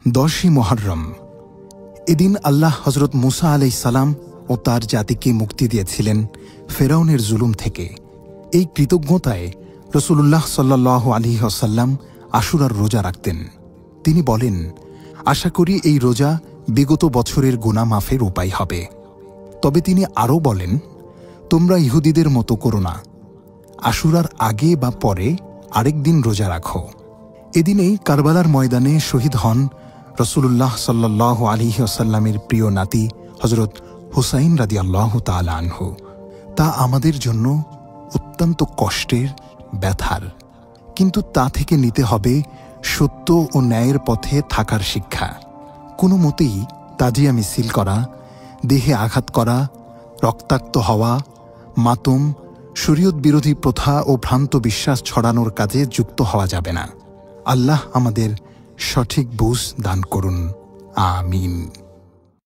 10ই মুহররম। এদিন আল্লাহ হযরত মুসা আলাইহিস সালাম ও তার জাতিকে মুক্তি দিয়েছিলেন ফেরাউনের জুলুম থেকে। এই কৃতজ্ঞতায় রাসূলুল্লাহ সাল্লাল্লাহু আলাইহি ওয়াসাল্লাম আশুরার রোজা রাখতেন। তিনি বলেন, আশা করি এই রোজা বিগত বছরের গুনাহ মাফের উপায় হবে। তবে তিনি আরও বলেন, তোমরা ইহুদিদের মতো করো না, আশুরার আগে বা পরে আরেক দিন রোজা রাখো। এদিনেই কারবালার ময়দানে শহীদ হন রাসূলুল্লাহ সাল্লাল্লাহু আলাইহি ওয়াসাল্লামের প্রিয় নাতি হযরত হুসাইন রাদিয়াল্লাহু তাআলা আনহু। তা আমাদের জন্য অত্যন্ত কষ্টের, ব্যথার, কিন্তু তা থেকে নিতে হবে সত্য ও ন্যায়ের পথে থাকার শিক্ষা। কোনো মতেই তাজিয়া মিছিল করা, দেহে আঘাত করা, রক্তাক্ত হওয়া, মাতম, শরীয়ত বিরোধী প্রথা ও ভ্রান্ত বিশ্বাস ছড়ানোর কাজে যুক্ত হওয়া যাবে না। আল্লাহ আমাদের সঠিক বুঝ দান করুন। আমিন।